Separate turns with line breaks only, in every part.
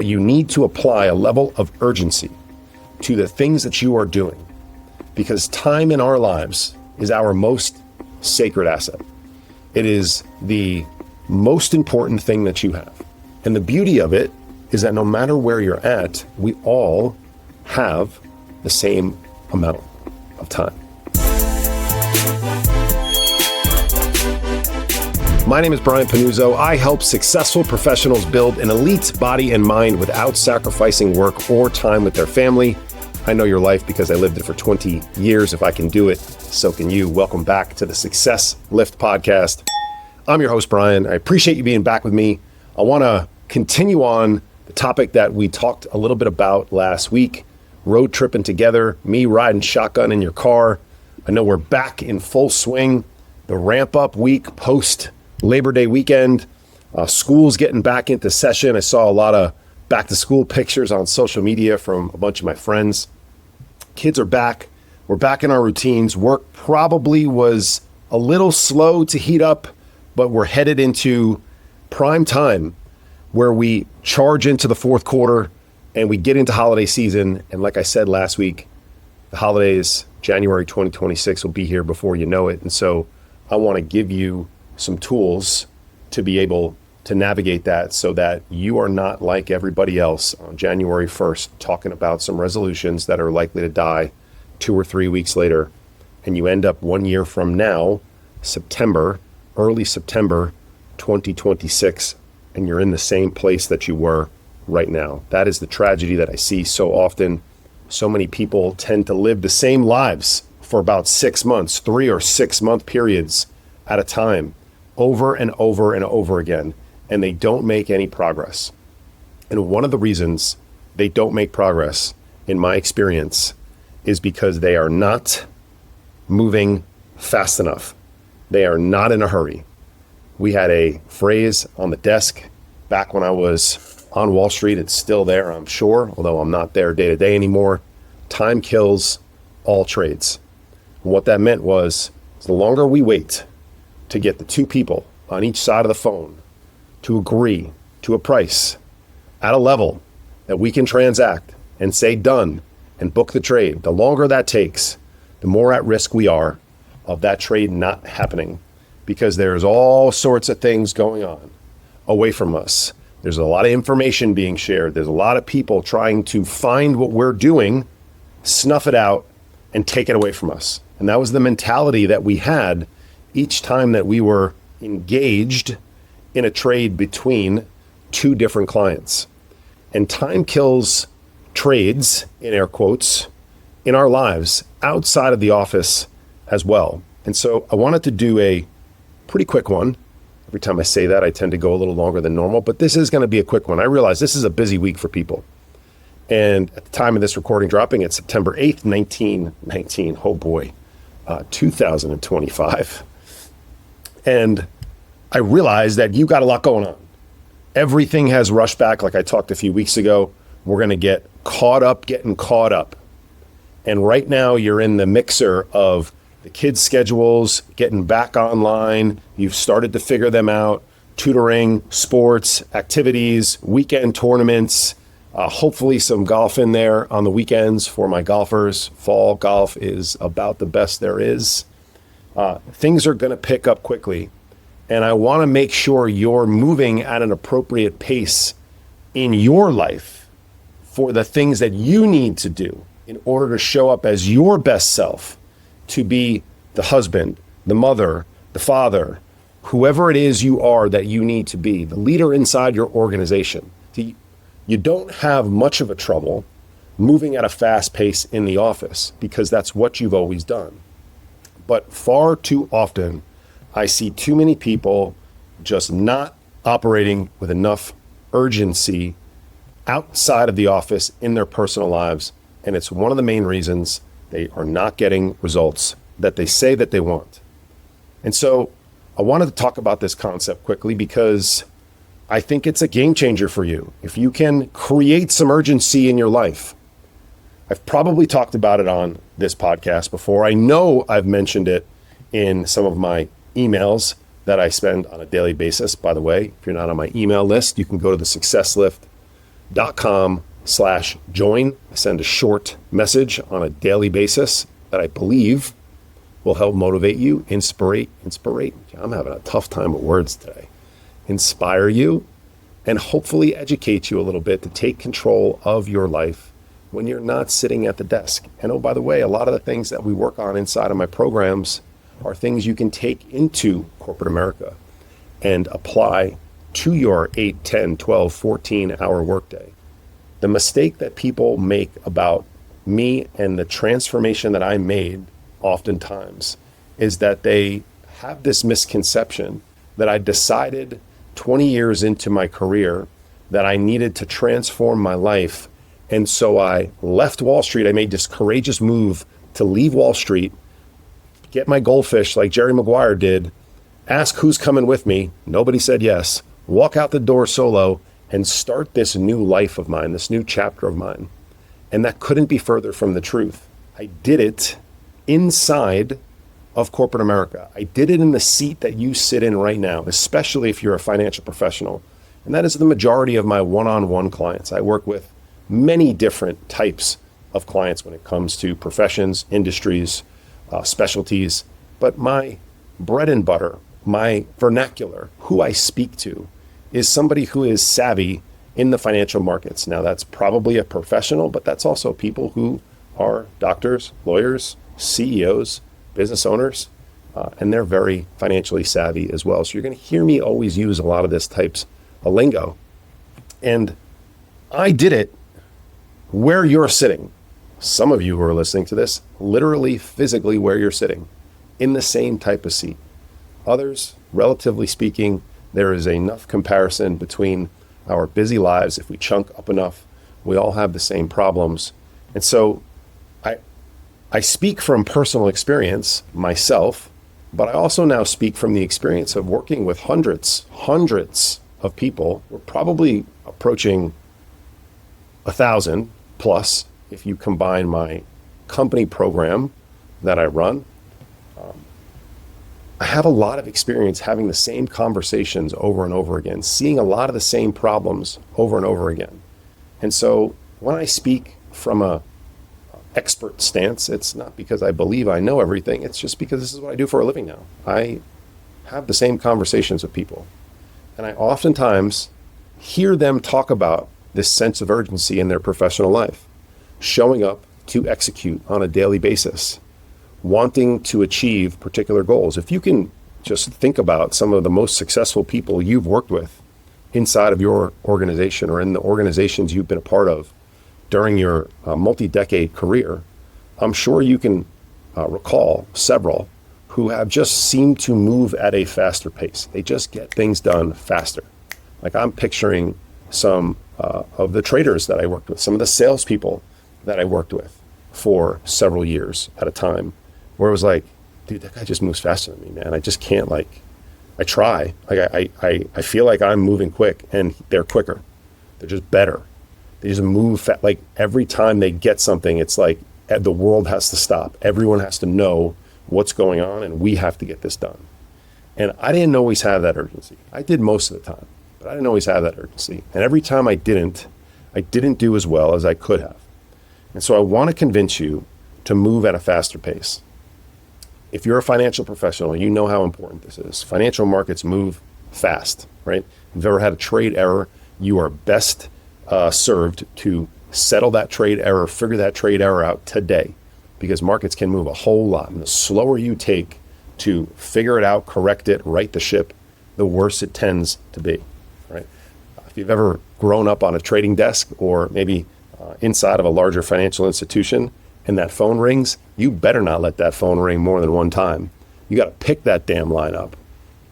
You need to apply a level of urgency to the things that you are doing, because time in our lives is our most sacred asset. It is the most important thing that you have. And the beauty of it is that no matter where you're at, we all have the same amount of time. My name is Brian Pannuzzo. I help successful professionals build an elite body and mind without sacrificing work or time with their family. I know your life because I lived it for 20 years. If I can do it, so can you. Welcome back to the Success Lift podcast. I'm your host, Brian. I appreciate you being back with me. I want to continue on the topic that we talked a little bit about last week, road tripping together, me riding shotgun in your car. I know we're back in full swing, the ramp up week post Labor Day weekend, school's getting back into session. I saw a lot of back to school pictures on social media from a bunch of my friends. Kids are back. We're back in our routines. Work probably was a little slow to heat up, but we're headed into prime time where we charge into the fourth quarter and we get into holiday season. And like I said last week, the holidays, January 2026 will be here before you know it. And so I want to give you some tools to be able to navigate that so that you are not like everybody else on January 1st talking about some resolutions that are likely to die 2 or 3 weeks later. And you end up 1 year from now, early September 2026, and you're in the same place that you were right now. That is the tragedy that I see so often. So many people tend to live the same lives for about 6 months, 3 or 6 month periods at a time, over and over and over again, and they don't make any progress. And one of the reasons they don't make progress, in my experience, is because they are not moving fast enough. They are not in a hurry. We had a phrase on the desk back when I was on Wall Street. It's still there, I'm sure, although I'm not there day to day anymore. Time kills all trades. And what that meant was, the longer we wait to get the two people on each side of the phone to agree to a price at a level that we can transact and say done and book the trade, the longer that takes, the more at risk we are of that trade not happening, because there's all sorts of things going on away from us. There's a lot of information being shared. There's a lot of people trying to find what we're doing, snuff it out, and take it away from us. And that was the mentality that we had each time that we were engaged in a trade between two different clients. And time kills trades, in air quotes, in our lives outside of the office as well. And so I wanted to do a pretty quick one. Every time I say that, I tend to go a little longer than normal, but this is going to be a quick one. I realize this is a busy week for people. And at the time of this recording dropping, it's September 8th, 2025. And I realized that you got a lot going on. Everything has rushed back, like I talked a few weeks ago. We're going to get caught up, getting caught up. And right now you're in the mixer of the kids' schedules, getting back online. You've started to figure them out. Tutoring, sports, activities, weekend tournaments, hopefully some golf in there on the weekends for my golfers. Fall golf is about the best there is. Things are going to pick up quickly, and I want to make sure you're moving at an appropriate pace in your life for the things that you need to do in order to show up as your best self, to be the husband, the mother, the father, whoever it is you are that you need to be, the leader inside your organization. You don't have much of a trouble moving at a fast pace in the office because that's what you've always done. But far too often, I see too many people just not operating with enough urgency outside of the office in their personal lives. And it's one of the main reasons they are not getting results that they say that they want. And so I wanted to talk about this concept quickly because I think it's a game changer for you. If you can create some urgency in your life. I've probably talked about it on this podcast before. I know I've mentioned it in some of my emails that I spend on a daily basis. By the way, if you're not on my email list, you can go to the Success Lift pannuzzo.com/join. I send a short message on a daily basis that I believe will help motivate you, inspire. I'm having a tough time with words today. Inspire you and hopefully educate you a little bit to take control of your life when you're not sitting at the desk. And oh, by the way, a lot of the things that we work on inside of my programs are things you can take into corporate America and apply to your 8, 10, 12, 14-hour workday. The mistake that people make about me and the transformation that I made oftentimes is that they have this misconception that I decided 20 years into my career that I needed to transform my life. And so I left Wall Street. I made this courageous move to leave Wall Street, get my goldfish like Jerry Maguire did, ask who's coming with me. Nobody said yes. Walk out the door solo and start this new life of mine, this new chapter of mine. And that couldn't be further from the truth. I did it inside of corporate America. I did it in the seat that you sit in right now, especially if you're a financial professional. And that is the majority of my one-on-one clients. I work with many different types of clients when it comes to professions, industries, specialties. But my bread and butter, my vernacular, who I speak to, is somebody who is savvy in the financial markets. Now, that's probably a professional, but that's also people who are doctors, lawyers, CEOs, business owners, and they're very financially savvy as well. So you're going to hear me always use a lot of this types of lingo. And I did it where you're sitting. Some of you who are listening to this, literally, physically where you're sitting, in the same type of seat. Others, relatively speaking, there is enough comparison between our busy lives. If we chunk up enough, we all have the same problems. And so I speak from personal experience myself, but I also now speak from the experience of working with hundreds of people. We're probably approaching 1,000 plus if you combine my company program that I run. I have a lot of experience having the same conversations over and over again, seeing a lot of the same problems over and over again. And so when I speak from a expert stance, it's not because I believe I know everything. It's just because this is what I do for a living now. I have the same conversations with people. And I oftentimes hear them talk about this sense of urgency in their professional life, showing up to execute on a daily basis, wanting to achieve particular goals. If you can just think about some of the most successful people you've worked with inside of your organization or in the organizations you've been a part of during your multi-decade career, I'm sure you can recall several who have just seemed to move at a faster pace. They just get things done faster. Like I'm picturing some of the traders that I worked with, some of the salespeople that I worked with for several years at a time, where it was like, dude, that guy just moves faster than me, man. I just can't I try. I feel like I'm moving quick and they're quicker. They're just better. They just move like every time they get something, it's like the world has to stop. Everyone has to know what's going on and we have to get this done. And I didn't always have that urgency. I did most of the time, but I didn't always have that urgency. And every time I didn't do as well as I could have. And so I want to convince you to move at a faster pace. If you're a financial professional, you know how important this is. Financial markets move fast, right? If you've ever had a trade error, you are best served to settle that trade error, figure that trade error out today, because markets can move a whole lot. And the slower you take to figure it out, correct it, right the ship, the worse it tends to be, right? If you've ever grown up on a trading desk or maybe inside of a larger financial institution and that phone rings, you better not let that phone ring more than one time. You got to pick that damn line up,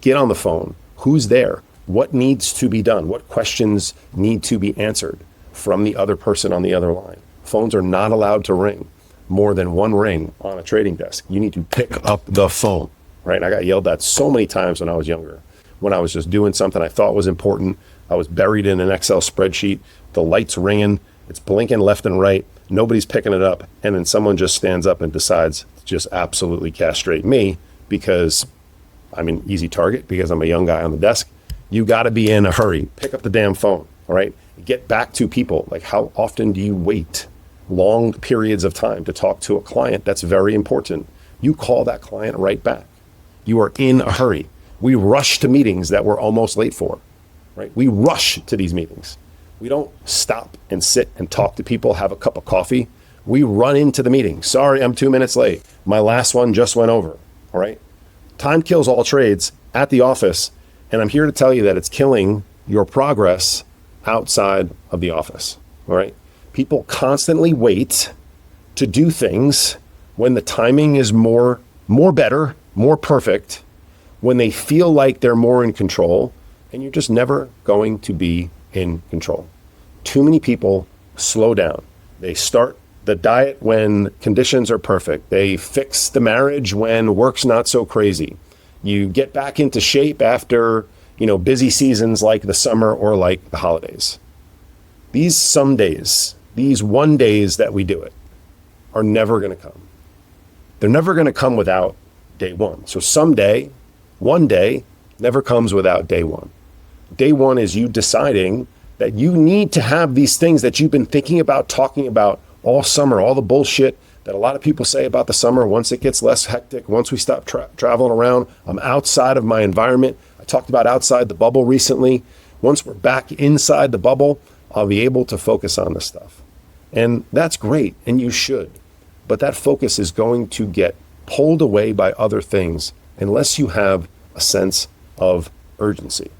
get on the phone. Who's there? What needs to be done? What questions need to be answered from the other person on the other line? Phones are not allowed to ring more than one ring on a trading desk. You need to pick up the phone, right? I got yelled at so many times when I was younger, when I was just doing something I thought was important. I was buried in an Excel spreadsheet. The light's ringing. It's blinking left and right. Nobody's picking it up. And then someone just stands up and decides to just absolutely castrate me because I'm an easy target, because I'm a young guy on the desk. You got to be in a hurry. Pick up the damn phone, all right? get back to people. Like, how often do you wait long periods of time to talk to a client? That's very important. You call that client right back. You are in a hurry. We rush to meetings that we're almost late for, right? We rush to these meetings. We don't stop and sit and talk to people, have a cup of coffee. We run into the meeting. Sorry, I'm 2 minutes late. My last one just went over, all right? Time kills all trades at the office, and I'm here to tell you that it's killing your progress outside of the office, all right? People constantly wait to do things when the timing is more better, more perfect, when they feel like they're more in control, and you're just never going to be in control. Too many people slow down. They start the diet when conditions are perfect. They fix the marriage when work's not so crazy. You get back into shape after, busy seasons like the summer or like the holidays. These some days, these one days that we do it, are never going to come. They're never going to come without day one. So someday, one day, never comes without day one. Day one is you deciding that you need to have these things that you've been thinking about, talking about all summer, all the bullshit that a lot of people say about the summer. Once it gets less hectic, once we stop traveling around, I'm outside of my environment. I talked about outside the bubble recently. Once we're back inside the bubble, I'll be able to focus on this stuff. And that's great, and you should. But that focus is going to get pulled away by other things unless you have a sense of urgency.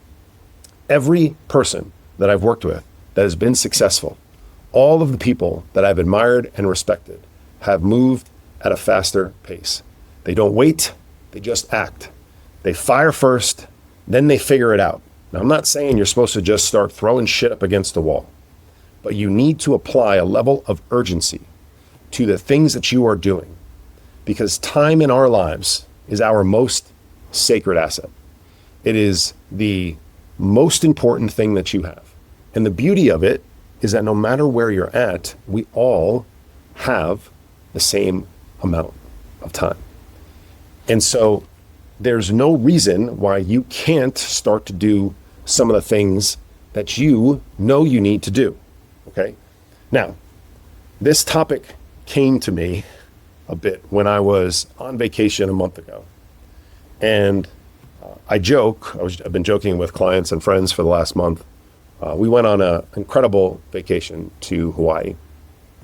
Every person that I've worked with that has been successful, all of the people that I've admired and respected, have moved at a faster pace. They don't wait, they just act. They fire first, then they figure it out. Now, I'm not saying you're supposed to just start throwing shit up against the wall, but you need to apply a level of urgency to the things that you are doing, because time in our lives is our most sacred asset. It is the most important thing that you have. And the beauty of it is that no matter where you're at, we all have the same amount of time. And so there's no reason why you can't start to do some of the things that you know you need to do, okay? Now, this topic came to me a bit when I was on vacation a month ago. And I've been joking with clients and friends for the last month. We went on an incredible vacation to Hawaii,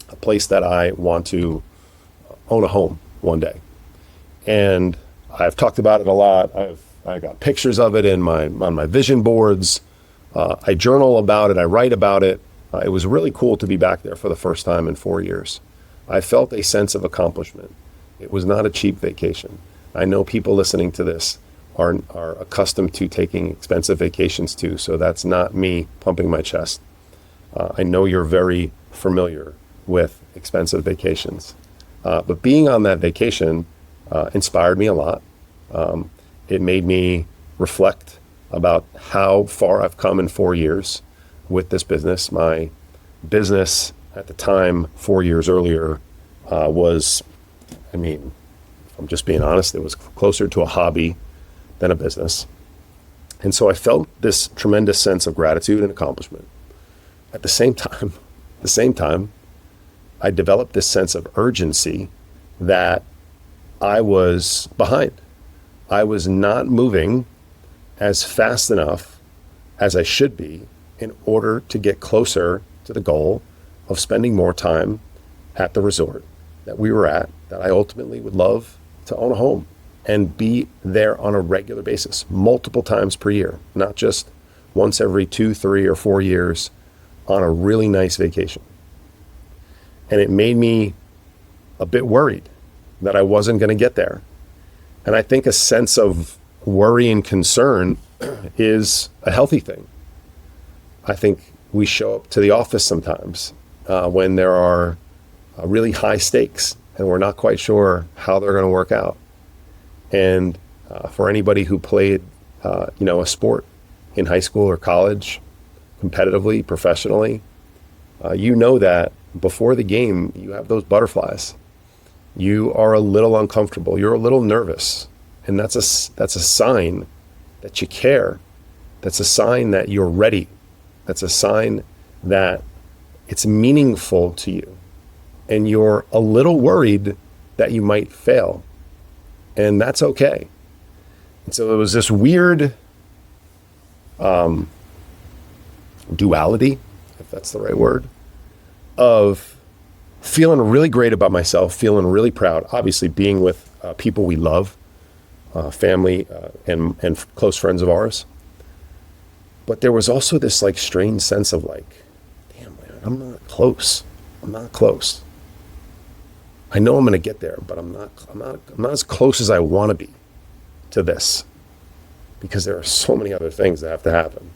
a place that I want to own a home one day. And I've talked about it a lot. I got pictures of it on my vision boards. I journal about it. I write about it. It was really cool to be back there for the first time in 4 years. I felt a sense of accomplishment. It was not a cheap vacation. I know people listening to this are accustomed to taking expensive vacations too, so that's not me pumping my chest. I know you're very familiar with expensive vacations. But being on that vacation inspired me a lot. It made me reflect about how far I've come in 4 years with this business. My business at the time, 4 years earlier, was, if I'm just being honest, it was closer to a hobby than a business. And so I felt this tremendous sense of gratitude and accomplishment. At the same time, I developed this sense of urgency that I was behind. I was not moving as fast enough as I should be in order to get closer to the goal of spending more time at the resort that we were at, that I ultimately would love to own a home and be there on a regular basis, multiple times per year, not just once every 2, 3, or 4 years on a really nice vacation. And it made me a bit worried that I wasn't going to get there. And I think a sense of worry and concern is a healthy thing. I think we show up to the office sometimes when there are really high stakes and we're not quite sure how they're going to work out. And for anybody who played, a sport in high school or college, competitively, professionally, you know that before the game, you have those butterflies. You are a little uncomfortable. You're a little nervous. And that's a sign that you care. That's a sign that you're ready. That's a sign that it's meaningful to you and you're a little worried that you might fail, and that's okay. And so it was this weird duality, if that's the right word, of feeling really great about myself, feeling really proud, obviously being with people we love, family and close friends of ours. But there was also this like strange sense of like, damn, man, I'm not close. I'm not close. I know I'm going to get there, but I'm not as close as I want to be to this, because there are so many other things that have to happen.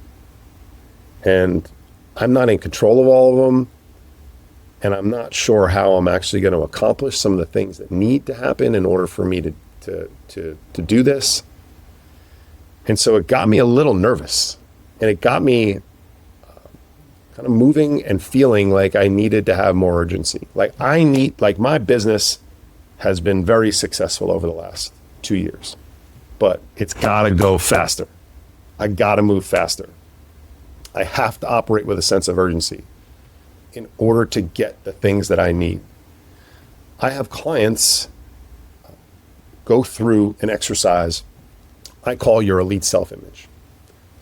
And I'm not in control of all of them. And I'm not sure how I'm actually going to accomplish some of the things that need to happen in order for me to do this. And so it got me a little nervous, and it got me kind of moving and feeling like I needed to have more urgency. Like my business has been very successful over the last 2 years, but it's got to go faster. I got to move faster. I have to operate with a sense of urgency in order to get the things that I need. I have clients go through an exercise I call your elite self-image.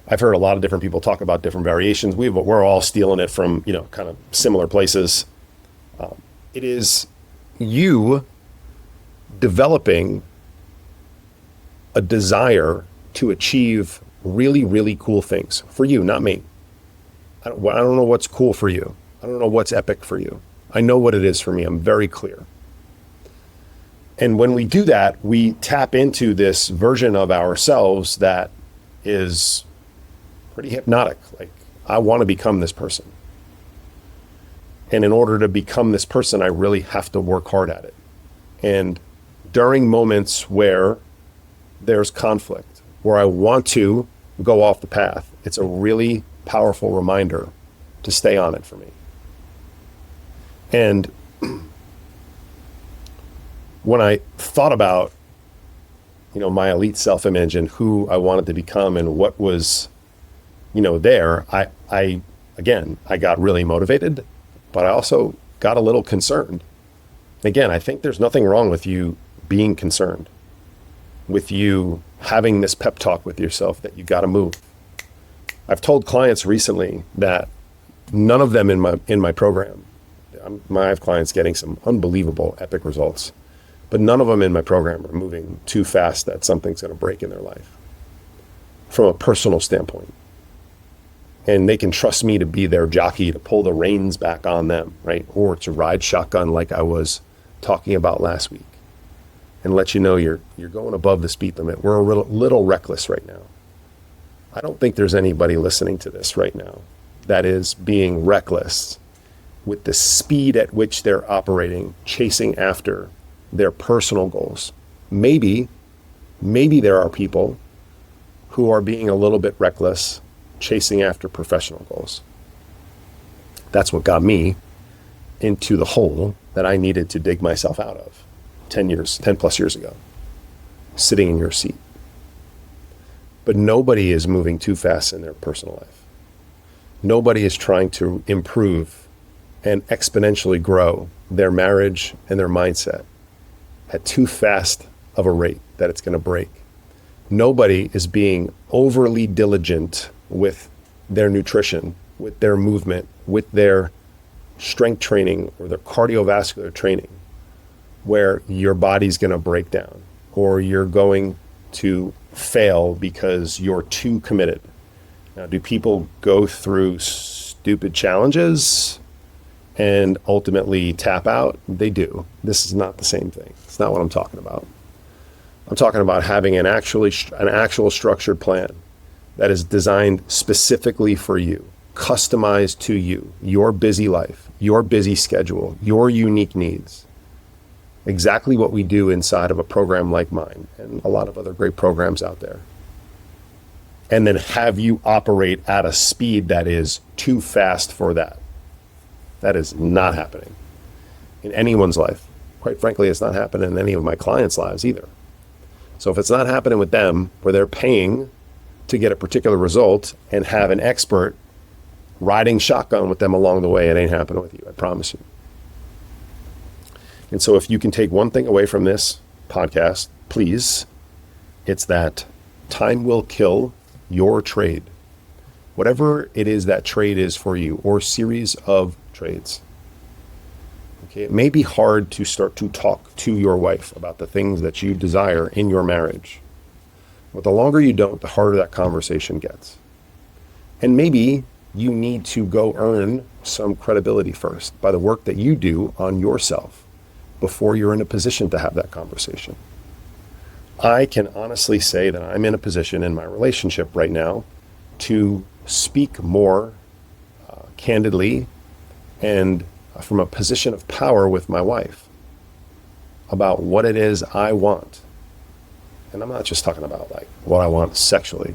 I've heard a lot of different people talk about different variations. We're all stealing it from, kind of similar places. It is you developing a desire to achieve really, really cool things for you, not me. I don't know what's cool for you. I don't know what's epic for you. I know what it is for me. I'm very clear. And when we do that, we tap into this version of ourselves that is pretty hypnotic. Like, I want to become this person. And in order to become this person, I really have to work hard at it. And during moments where there's conflict, where I want to go off the path, it's a really powerful reminder to stay on it for me. And when I thought about, my elite self-image and who I wanted to become and what was, there, I got really motivated, but I also got a little concerned. Again, I think there's nothing wrong with you being concerned, with you having this pep talk with yourself that you got to move. I've told clients recently that none of them in my program, I have clients getting some unbelievable epic results, but none of them in my program are moving too fast that something's going to break in their life from a personal standpoint. And they can trust me to be their jockey, to pull the reins back on them, right? Or to ride shotgun like I was talking about last week and let you know you're going above the speed limit. We're a little reckless right now. I don't think there's anybody listening to this right now that is being reckless with the speed at which they're operating, chasing after their personal goals. Maybe there are people who are being a little bit reckless, chasing after professional goals. That's what got me into the hole that I needed to dig myself out of 10 plus years ago, sitting in your seat. But nobody is moving too fast in their personal life. Nobody is trying to improve and exponentially grow their marriage and their mindset at too fast of a rate that it's going to break. Nobody is being overly diligent with their nutrition, with their movement, with their strength training or their cardiovascular training, where your body's going to break down or you're going to fail because you're too committed. Now, do people go through stupid challenges and ultimately tap out? They do. This is not the same thing. It's not what I'm talking about. I'm talking about having an actual structured plan that is designed specifically for you, customized to you, your busy life, your busy schedule, your unique needs. Exactly what we do inside of a program like mine and a lot of other great programs out there. And then have you operate at a speed that is too fast for that. That is not happening in anyone's life. Quite frankly, it's not happening in any of my clients' lives either. So if it's not happening with them, where they're paying to get a particular result and have an expert riding shotgun with them along the way, it ain't happening with you. I promise you. And so if you can take one thing away from this podcast, please, it's that time will kill your trade. Whatever it is that trade is for you, or series of trades. Okay, it may be hard to start to talk to your wife about the things that you desire in your marriage. But the longer you don't, the harder that conversation gets. And maybe you need to go earn some credibility first by the work that you do on yourself before you're in a position to have that conversation. I can honestly say that I'm in a position in my relationship right now to speak more candidly and from a position of power with my wife about what it is I want. And I'm not just talking about like what I want sexually.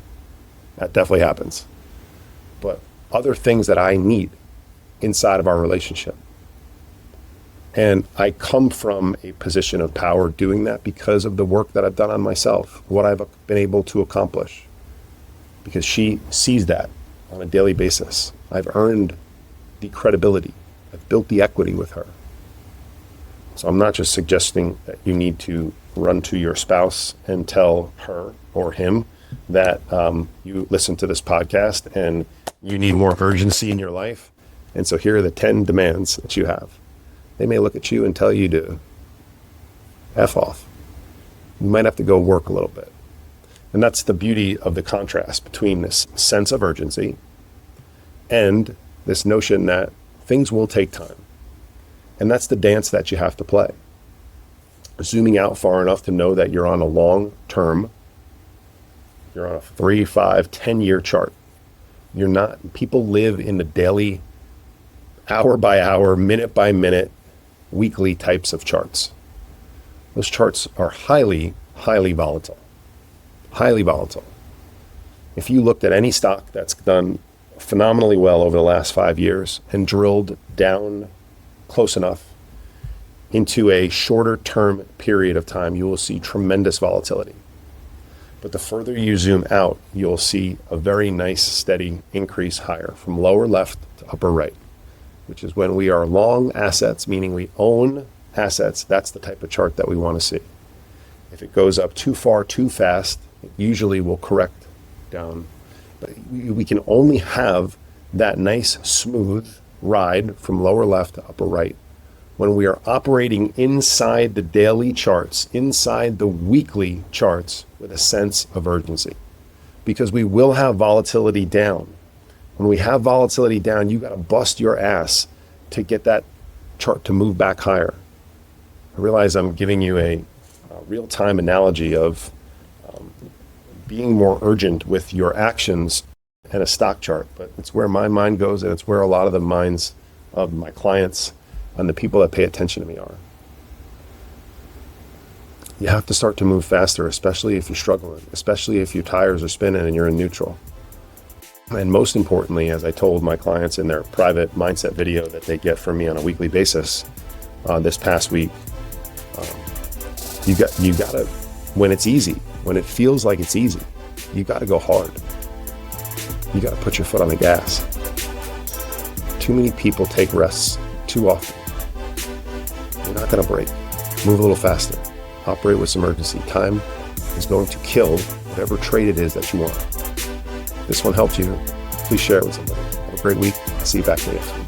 That definitely happens. But other things that I need inside of our relationship. And I come from a position of power doing that because of the work that I've done on myself, what I've been able to accomplish. Because she sees that on a daily basis. I've earned the credibility. I've built the equity with her. So I'm not just suggesting that you need to run to your spouse and tell her or him that you listen to this podcast and you need more urgency in your life. And so here are the 10 demands that you have. They may look at you and tell you to F off. You might have to go work a little bit. And that's the beauty of the contrast between this sense of urgency and this notion that things will take time. And that's the dance that you have to play. Zooming out far enough to know that you're on a long term, you're on a 3, 5, 10-year chart. You're not, people live in the daily, hour by hour, minute by minute, weekly types of charts. Those charts are highly, highly volatile. Highly volatile. If you looked at any stock that's done phenomenally well over the last 5 years and drilled down close enough into a shorter term period of time, you will see tremendous volatility. But the further you zoom out, you'll see a very nice steady increase higher from lower left to upper right, which is when we are long assets, meaning we own assets. That's the type of chart that we want to see. If it goes up too far, too fast, it usually will correct down. But we can only have that nice, smooth ride from lower left to upper right when we are operating inside the daily charts, inside the weekly charts with a sense of urgency. Because we will have volatility down. When we have volatility down, you got to bust your ass to get that chart to move back higher. I realize I'm giving you a real-time analogy of being more urgent with your actions and a stock chart, but it's where my mind goes, and it's where a lot of the minds of my clients and the people that pay attention to me are. You have to start to move faster, especially if you're struggling, especially if your tires are spinning and you're in neutral. And most importantly, as I told my clients in their private mindset video that they get from me on a weekly basis this past week, you got to, when it's easy, when it feels like it's easy, you got to go hard. You got to put your foot on the gas. Too many people take rests too often. You're not going to break. Move a little faster. Operate with some urgency. Time is going to kill whatever trade it is that you want. If this one helped you, please share it with somebody. Have a great week. I'll see you back next week.